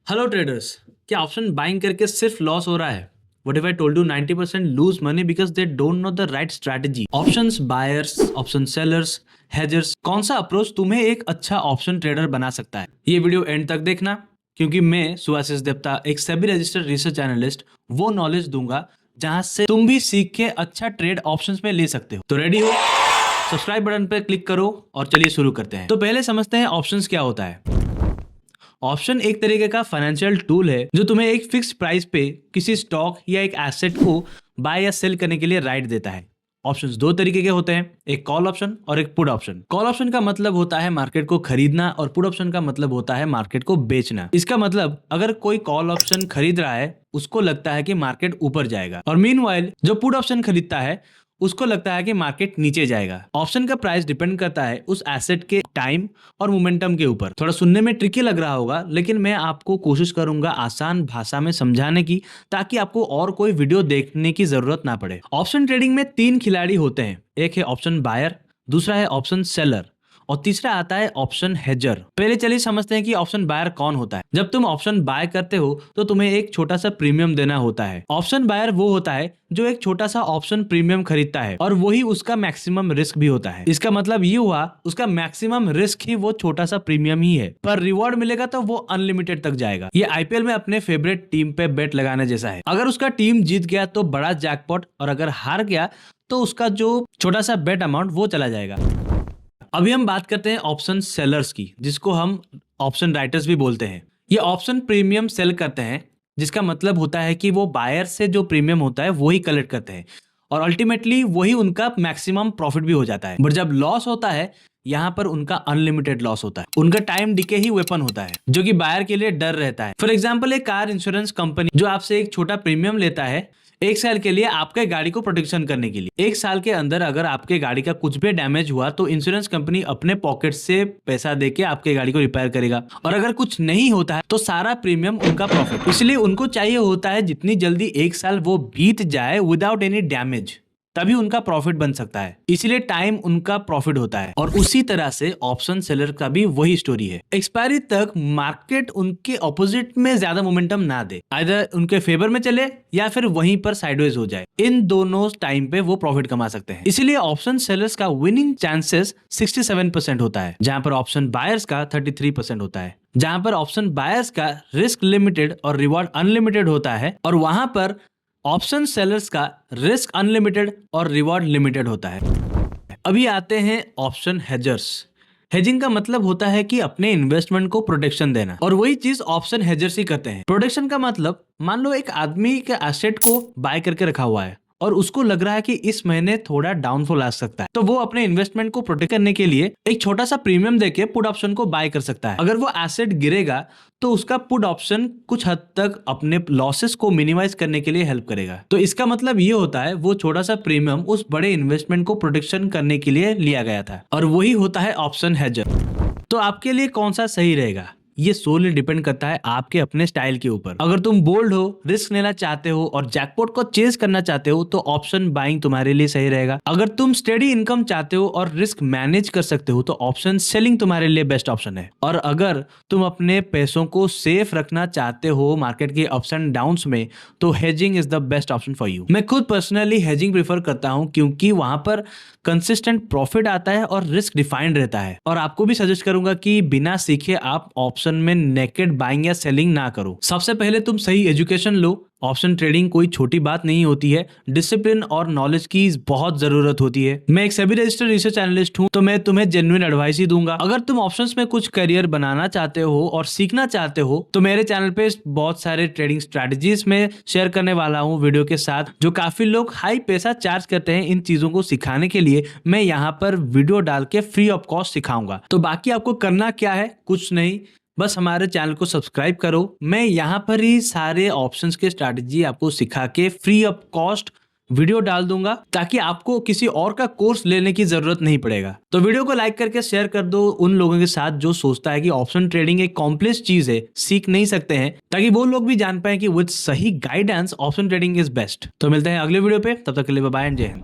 Hello traders, क्या option buying करके सिर्फ लॉस हो रहा है? What if I told you 90% lose money because they don't know the right strategy? Options buyers, option sellers, hedgers, कौन सा अप्रोच तुम्हें एक अच्छा ऑप्शन ट्रेडर बना सकता है? ये वीडियो एंड तक देखना, क्योंकि मैं सुभाषिष देवता, एक सेबी रजिस्टर्ड रिसर्च एनालिस्ट, वो नॉलेज दूंगा जहां से तुम भी सीख के अच्छा ट्रेड ऑप्शंस में ले सकते हो। तो रेडी हो? सब्सक्राइब बटन पे क्लिक करो और चलिए शुरू करते हैं। तो पहले समझते हैं ऑप्शंस क्या होता है। ऑप्शन एक तरीके का फाइनेंशियल टूल है जो तुम्हें एक फिक्स प्राइस पे किसी स्टॉक या एक एसेट को बाय या सेल करने के लिए राइट देता है। ऑप्शंस दो तरीके के होते हैं, एक कॉल ऑप्शन और एक पुट ऑप्शन। कॉल ऑप्शन का मतलब होता है मार्केट को खरीदना और पुट ऑप्शन का मतलब होता है मार्केट को बेचना। इसका मतलब अगर कोई कॉल ऑप्शन खरीद रहा है, उसको लगता है कि मार्केट ऊपर जाएगा, और मीनवाइल जो पुट ऑप्शन खरीदता है उसको लगता है कि मार्केट नीचे जाएगा। ऑप्शन का प्राइस डिपेंड करता है उस एसेट के टाइम और मोमेंटम के ऊपर। थोड़ा सुनने में ट्रिकी लग रहा होगा, लेकिन मैं आपको कोशिश करूंगा आसान भाषा में समझाने की, ताकि आपको और कोई वीडियो देखने की जरूरत ना पड़े। ऑप्शन ट्रेडिंग में तीन खिलाड़ी होते हैं, एक है ऑप्शन बायर, दूसरा है ऑप्शन सेलर और तीसरा आता है ऑप्शन हेजर। पहले चलिए समझते हैं कि ऑप्शन बायर कौन होता है। जब तुम ऑप्शन बाय करते हो तो तुम्हें एक छोटा सा प्रीमियम देना होता है। ऑप्शन बायर वो होता है जो एक छोटा सा ऑप्शन प्रीमियम खरीदता है और वही उसका मैक्सिमम रिस्क भी होता है। इसका मतलब ये हुआ उसका मैक्सिमम रिस्क ही वो छोटा सा प्रीमियम ही है, पर रिवॉर्ड मिलेगा तो वो अनलिमिटेड तक जाएगा। ये आईपीएल में अपने फेवरेट टीम पे बेट लगाने जैसा है। अगर उसका टीम जीत गया तो बड़ा जैकपॉट, और अगर हार गया तो उसका जो छोटा सा बेट अमाउंट वो चला जाएगा। अभी हम बात करते हैं ऑप्शन सेलर्स की, जिसको हम ऑप्शन राइटर्स भी बोलते हैं। ये ऑप्शन प्रीमियम सेल करते हैं, जिसका मतलब होता है कि वो बायर से जो प्रीमियम होता है वही कलेक्ट करते हैं और अल्टीमेटली वही उनका मैक्सिमम प्रॉफिट भी हो जाता है। बट जब लॉस होता है, यहाँ पर उनका अनलिमिटेड लॉस होता है। उनका टाइम डिके ही वेपन होता है, जो कि बायर के लिए डर रहता है। फॉर एग्जाम्पल, एक कार इंश्योरेंस कंपनी जो आपसे एक छोटा प्रीमियम लेता है एक साल के लिए आपके गाड़ी को प्रोटेक्शन करने के लिए। एक साल के अंदर अगर आपके गाड़ी का कुछ भी डैमेज हुआ तो इंश्योरेंस कंपनी अपने पॉकेट से पैसा देके आपके गाड़ी को रिपेयर करेगा, और अगर कुछ नहीं होता है तो सारा प्रीमियम उनका प्रॉफिट। इसलिए उनको चाहिए होता है जितनी जल्दी एक साल वो बीत जाए विदाउट एनी डैमेज, तभी उनका प्रॉफिट बन सकता है। इसलिए टाइम उनका प्रॉफिट होता है। और उसी तरह से ऑप्शन सेलर का भी वही स्टोरी है। एक्सपायरी तक मार्केट उनके ऑपोजिट में ज्यादा मोमेंटम ना दे, आइदर उनके फेवर में चले या फिर वहीं पर साइडवेज हो जाए। इन दोनों टाइम पे वो प्रॉफिट कमा सकते हैं। इसलिए ऑप्शन सेलर्स का विनिंग चांसेस 67% होता है, जहां पर ऑप्शन बायर्स का 33% होता है। जहां पर ऑप्शन बायर्स का रिस्क लिमिटेड और रिवॉर्ड अनलिमिटेड होता है, और वहां पर ऑप्शन सेलर्स का रिस्क अनलिमिटेड और रिवॉर्ड लिमिटेड होता है। अभी आते हैं ऑप्शन हेजर्स। हेजिंग का मतलब होता है कि अपने इन्वेस्टमेंट को प्रोटेक्शन देना, और वही चीज ऑप्शन हेजर्स ही करते हैं। प्रोटेक्शन का मतलब, मान लो एक आदमी के एसेट को बाय करके रखा हुआ है और उसको लग रहा है कि इस महीने थोड़ा डाउनफॉल आ सकता है, तो वो अपने इन्वेस्टमेंट को प्रोटेक्ट करने के लिए एक छोटा सा प्रीमियम देके पुट ऑप्शन को बाय कर सकता है। अगर वो एसेट गिरेगा तो उसका पुट ऑप्शन कुछ हद तक अपने लॉसेस को मिनिमाइज करने के लिए हेल्प करेगा। तो इसका मतलब ये होता है वो छोटा सा प्रीमियम उस बड़े इन्वेस्टमेंट को प्रोटेक्शन करने के लिए लिया गया था, और वही होता है ऑप्शन हेजर। तो आपके लिए कौन सा सही रहेगा, ये सोली डिपेंड करता है आपके अपने स्टाइल के ऊपर। अगर तुम बोल्ड हो, रिस्क लेना चाहते हो और जैकपॉट को चेज करना चाहते हो तो ऑप्शन बाइंग तुम्हारे लिए सही रहेगा। अगर तुम स्टेडी इनकम चाहते हो और रिस्क मैनेज कर सकते हो तो ऑप्शन सेलिंग तुम्हारे लिए बेस्ट ऑप्शन है। और अगर तुम अपने पैसों को सेफ रखना चाहते हो मार्केट के अप्स एंड डाउन्स में, तो hedging is the best option for you. मैं खुद पर्सनली हेजिंग प्रेफर करता हूं, क्योंकि वहां पर कंसिस्टेंट प्रॉफिट आता है और रिस्क डिफाइंड रहता है। और आपको भी सजेस्ट करूंगा कि बिना सीखे आप ऑप्शन में नेकेड बाइंग या सेलिंग ना करो। सबसे पहले तुम सही एजुकेशन लो। ऑप्शन ट्रेडिंग कोई छोटी बात नहीं होती है, डिसिप्लिन और नॉलेज की बहुत जरूरत होती है। मैं एक सेबी रजिस्टर्ड रिसर्च एनालिस्ट हूं, तो मैं तुम्हें जेन्युइन एडवाइस ही दूंगा। अगर तुम ऑप्शंस में कुछ करियर बनाना चाहते हो और सीखना चाहते हो तो मेरे चैनल पे बहुत सारे ट्रेडिंग स्ट्रेटजीज में शेयर करने वाला हूं वीडियो के साथ, जो काफी लोग हाई पैसा चार्ज करते हैं इन चीजों को सिखाने के लिए। मैं यहाँ पर वीडियो डाल के फ्री ऑफ कॉस्ट सिखाऊंगा। तो बाकी आपको करना क्या है, कुछ नहीं, बस हमारे चैनल को सब्सक्राइब करो। मैं यहाँ पर ही सारे ऑप्शंस के स्ट्रैटेजी आपको सिखा के फ्री ऑफ कॉस्ट वीडियो डाल दूंगा, ताकि आपको किसी और का कोर्स लेने की जरूरत नहीं पड़ेगा। तो वीडियो को लाइक करके शेयर कर दो उन लोगों के साथ जो सोचता है कि ऑप्शन ट्रेडिंग एक कॉम्प्लेक्स चीज है, सीख नहीं सकते हैं, ताकि वो लोग भी जान पाए कि विद सही guidance option trading is best. तो मिलते हैं अगले वीडियो पे, तब तक के लिए बाय बाय एंड जय हिंद।